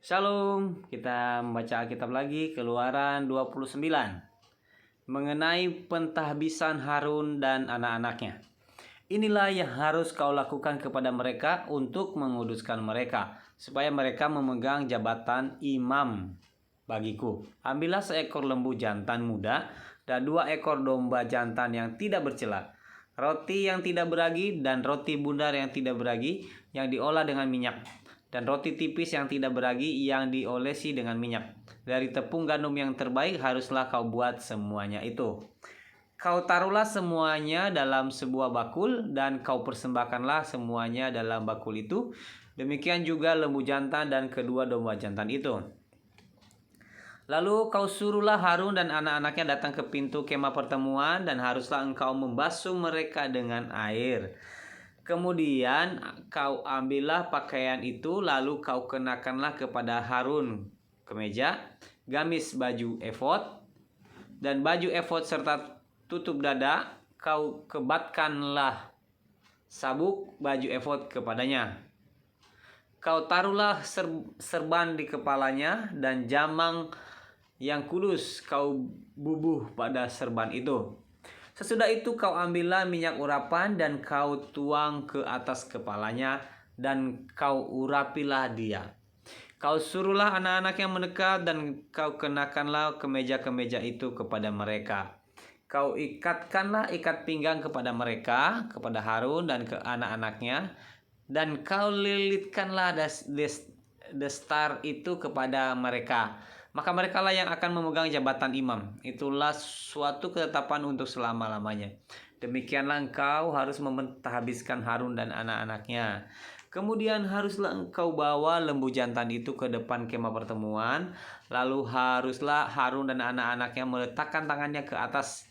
Shalom, kita membaca Alkitab lagi, Keluaran 29, mengenai pentahbisan Harun dan anak-anaknya. Inilah yang harus kau lakukan kepada mereka untuk menguduskan mereka, supaya mereka memegang jabatan imam bagiku. Ambillah seekor lembu jantan muda dan 2 ekor domba jantan yang tidak bercela, roti yang tidak beragi dan roti bundar yang tidak beragi yang diolah dengan minyak, dan roti tipis yang tidak beragi yang diolesi dengan minyak. Dari tepung gandum yang terbaik haruslah kau buat semuanya itu. Kau taruhlah semuanya dalam sebuah bakul dan kau persembahkanlah semuanya dalam bakul itu. Demikian juga lembu jantan dan kedua domba jantan itu. Lalu kau suruhlah Harun dan anak-anaknya datang ke pintu kemah pertemuan, dan haruslah engkau membasuh mereka dengan air. Kemudian kau ambillah pakaian itu, lalu kau kenakanlah kepada Harun kemeja, gamis baju efod, dan baju efod serta tutup dada. Kau kebatkanlah sabuk baju efod kepadanya. Kau taruhlah serban di kepalanya, dan jamang yang kudus kau bubuh pada serban itu. Sesudah itu kau ambillah minyak urapan dan kau tuang ke atas kepalanya, dan kau urapilah dia. Kau suruhlah anak-anak yang mendekat, dan kau kenakanlah kemeja-kemeja itu kepada mereka. Kau ikatkanlah ikat pinggang kepada mereka, kepada Harun dan ke anak-anaknya, dan kau lilitkanlah destar itu kepada mereka. Maka merekalah yang akan memegang jabatan imam. Itulah suatu ketetapan untuk selama-lamanya. Demikianlah engkau harus mentahbiskan Harun dan anak-anaknya. Kemudian haruslah engkau bawa lembu jantan itu ke depan kemah pertemuan. Lalu haruslah Harun dan anak-anaknya meletakkan tangannya ke atas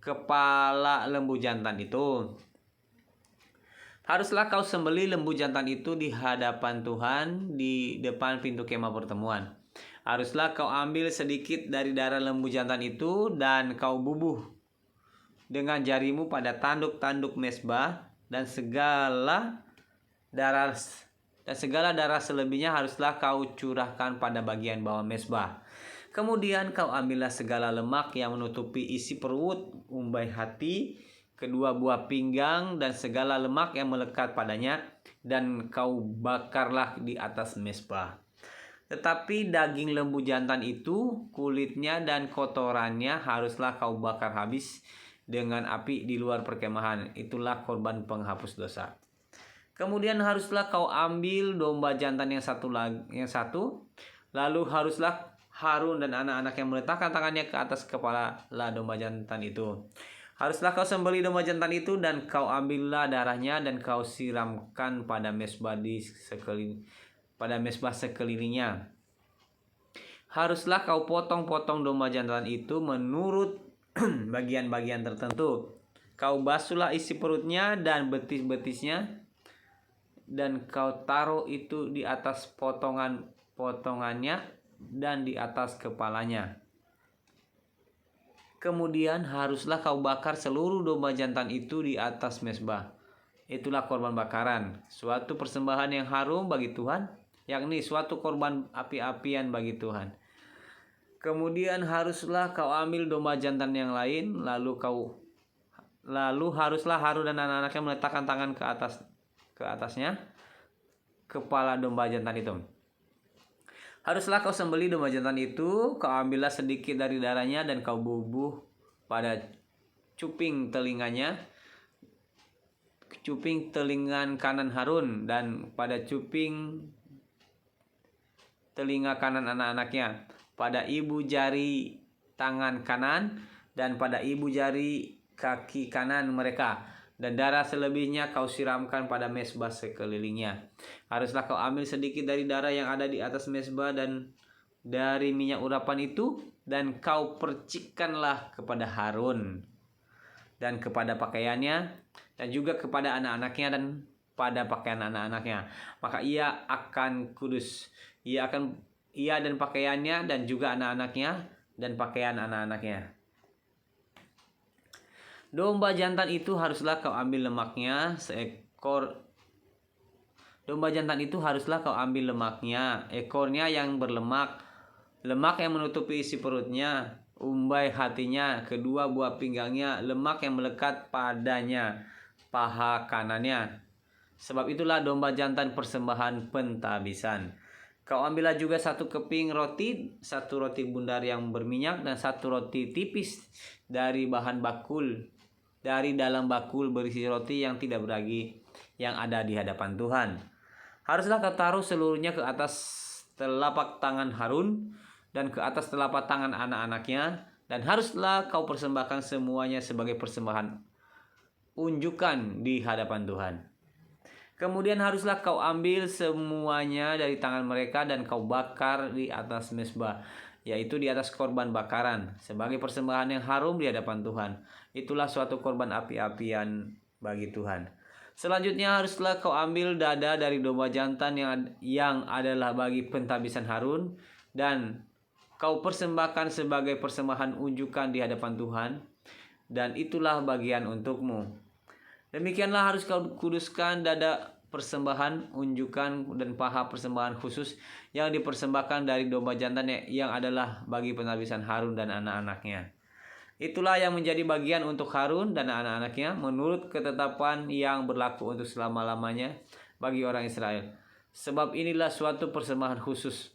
kepala lembu jantan itu. Haruslah kau sembelih lembu jantan itu di hadapan Tuhan di depan pintu kemah pertemuan. Haruslah kau ambil sedikit dari darah lembu jantan itu, dan kau bubuh dengan jarimu pada tanduk-tanduk mezbah, dan segala darah selebihnya haruslah kau curahkan pada bagian bawah mezbah. Kemudian kau ambillah segala lemak yang menutupi isi perut, umbai hati, kedua buah pinggang, dan segala lemak yang melekat padanya, dan kau bakarlah di atas mezbah. Tetapi daging lembu jantan itu, kulitnya dan kotorannya haruslah kau bakar habis dengan api di luar perkemahan. Itulah korban penghapus dosa. Kemudian haruslah kau ambil domba jantan yang satu. Lalu haruslah Harun dan anak-anak yang meletakkan tangannya ke atas kepala domba jantan itu. Haruslah kau sembelih domba jantan itu, dan kau ambillah darahnya dan kau siramkan pada mezbah sekelilingnya. Haruslah kau potong-potong domba jantan itu menurut bagian-bagian tertentu. Kau basuhlah isi perutnya dan betis-betisnya, dan kau taruh itu di atas potongannya dan di atas kepalanya. Kemudian haruslah kau bakar seluruh domba jantan itu di atas mezbah. Itulah korban bakaran, suatu persembahan yang harum bagi Tuhan, yakni suatu korban api-apian bagi Tuhan. Kemudian haruslah kau ambil domba jantan yang lain, lalu haruslah Harun dan anak-anaknya meletakkan tangan ke atasnya kepala domba jantan itu. Haruslah kau sembelih domba jantan itu, kau ambillah sedikit dari darahnya dan kau bubuh pada cuping telingan kanan Harun, dan pada cuping telinga kanan anak-anaknya, pada ibu jari tangan kanan, dan pada ibu jari kaki kanan mereka, dan darah selebihnya kau siramkan pada mezbah sekelilingnya. Haruslah kau ambil sedikit dari darah yang ada di atas mezbah dan dari minyak urapan itu, dan kau percikkanlah kepada Harun dan kepada pakaiannya, dan juga kepada anak-anaknya dan pada pakaian anak-anaknya. Maka ia akan kudus. Ia dan pakaiannya, dan juga anak-anaknya dan pakaian anak-anaknya. Domba jantan itu haruslah kau ambil lemaknya Domba jantan itu haruslah kau ambil lemaknya, ekornya yang berlemak, lemak yang menutupi isi perutnya, umbai hatinya, kedua buah pinggangnya, lemak yang melekat padanya, paha kanannya. Sebab itulah domba jantan persembahan pentabisan. Kau ambillah juga 1 keping roti, 1 roti bundar yang berminyak, dan 1 roti tipis dari bahan bakul, dari dalam bakul berisi roti yang tidak beragi, yang ada di hadapan Tuhan. Haruslah kau taruh seluruhnya ke atas telapak tangan Harun, dan ke atas telapak tangan anak-anaknya, dan haruslah kau persembahkan semuanya sebagai persembahan unjukan di hadapan Tuhan. Kemudian haruslah kau ambil semuanya dari tangan mereka dan kau bakar di atas mezbah, yaitu di atas korban bakaran, sebagai persembahan yang harum di hadapan Tuhan. Itulah suatu korban api-apian bagi Tuhan. Selanjutnya haruslah kau ambil dada dari domba jantan yang adalah bagi pentabisan Harun, dan kau persembahkan sebagai persembahan unjukan di hadapan Tuhan, dan itulah bagian untukmu. Demikianlah harus kau kuduskan dada persembahan unjukan dan paha persembahan khusus yang dipersembahkan dari domba jantan yang adalah bagi pentabisan Harun dan anak-anaknya. Itulah yang menjadi bagian untuk Harun dan anak-anaknya menurut ketetapan yang berlaku untuk selama-lamanya bagi orang Israel. Sebab inilah suatu persembahan khusus.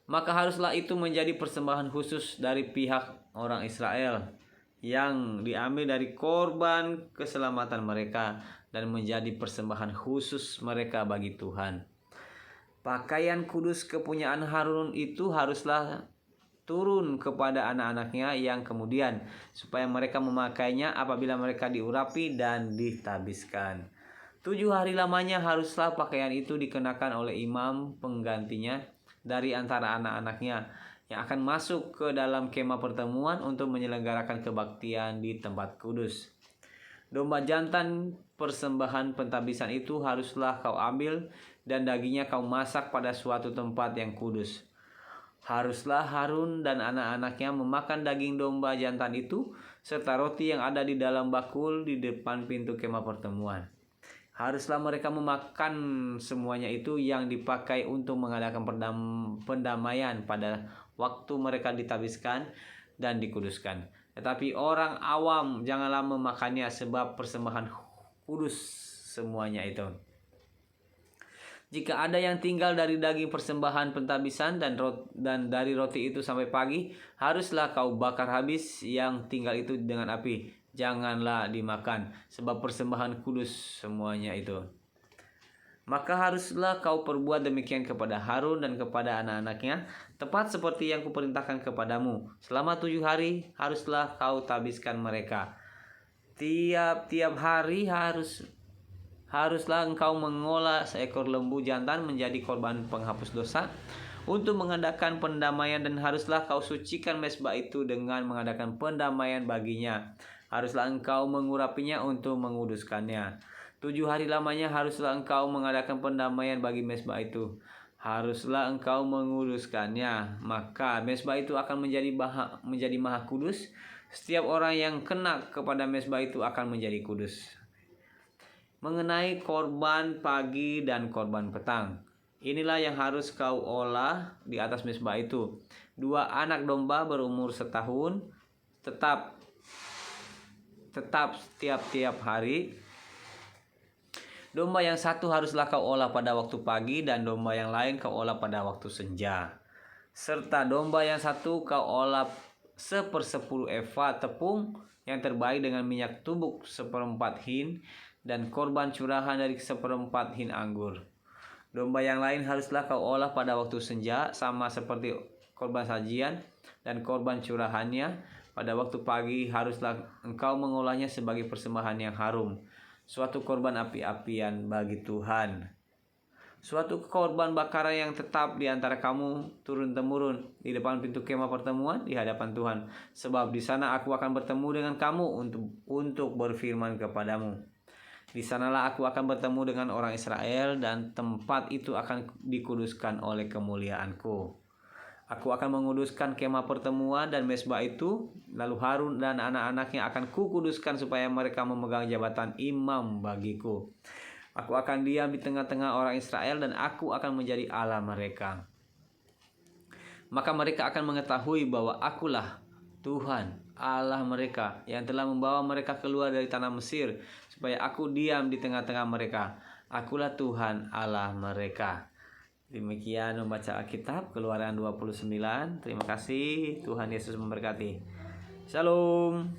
Maka haruslah itu menjadi persembahan khusus dari pihak orang Israel, yang diambil dari korban keselamatan mereka dan menjadi persembahan khusus mereka bagi Tuhan. Pakaian kudus kepunyaan Harun itu haruslah turun kepada anak-anaknya yang kemudian, supaya mereka memakainya apabila mereka diurapi dan ditabiskan. 7 hari lamanya haruslah pakaian itu dikenakan oleh imam penggantinya dari antara anak-anaknya, yang akan masuk ke dalam kemah pertemuan untuk menyelenggarakan kebaktian di tempat kudus. Domba jantan persembahan pentabisan itu haruslah kau ambil, dan dagingnya kau masak pada suatu tempat yang kudus. Haruslah Harun dan anak-anaknya memakan daging domba jantan itu, serta roti yang ada di dalam bakul di depan pintu kemah pertemuan. Haruslah mereka memakan semuanya itu yang dipakai untuk mengadakan pendamaian pada waktu mereka ditabiskan dan dikuduskan. Tetapi orang awam janganlah memakannya, sebab persembahan kudus semuanya itu. Jika ada yang tinggal dari daging persembahan pentabisan dan dari roti itu sampai pagi, haruslah kau bakar habis yang tinggal itu dengan api. Janganlah dimakan, sebab persembahan kudus semuanya itu. Maka haruslah kau perbuat demikian kepada Harun dan kepada anak-anaknya, tepat seperti yang kuperintahkan kepadamu. Selama 7 hari haruslah kau tabiskan mereka. Tiap-tiap hari haruslah engkau mengolah seekor lembu jantan menjadi korban penghapus dosa untuk mengadakan pendamaian, dan haruslah kau sucikan mezbah itu dengan mengadakan pendamaian baginya. Haruslah engkau mengurapinya untuk menguduskannya. 7 hari lamanya haruslah engkau mengadakan pendamaian bagi mezbah itu. Haruslah engkau menguduskannya. Maka mezbah itu akan menjadi maha kudus. Setiap orang yang kena kepada mezbah itu akan menjadi kudus. Mengenai korban pagi dan korban petang, inilah yang harus kau olah di atas mezbah itu. 2 anak domba berumur setahun, tetap tiap-tiap hari. Domba yang satu haruslah kau olah pada waktu pagi, dan domba yang lain kau olah pada waktu senja. Serta domba yang satu kau olah 1/10 eva tepung yang terbaik dengan minyak tubuk 1/4 hin, dan korban curahan dari 1/4 hin anggur. Domba yang lain haruslah kau olah pada waktu senja, sama seperti korban sajian dan korban curahannya. Pada waktu pagi haruslah engkau mengolahnya sebagai persembahan yang harum, suatu korban api-apian bagi Tuhan. Suatu korban bakaran yang tetap di antara kamu turun-temurun di depan pintu kemah pertemuan di hadapan Tuhan. Sebab di sana aku akan bertemu dengan kamu untuk berfirman kepadamu. Di sanalah aku akan bertemu dengan orang Israel, dan tempat itu akan dikuduskan oleh kemuliaanku. Aku akan menguduskan kemah pertemuan dan mezbah itu, lalu Harun dan anak-anaknya akan kukuduskan supaya mereka memegang jabatan imam bagiku. Aku akan diam di tengah-tengah orang Israel dan aku akan menjadi Allah mereka. Maka mereka akan mengetahui bahwa akulah Tuhan Allah mereka yang telah membawa mereka keluar dari tanah Mesir, supaya aku diam di tengah-tengah mereka. Akulah Tuhan Allah mereka. Demikian membaca Alkitab, Keluaran 29. Terima kasih, Tuhan Yesus memberkati. Shalom.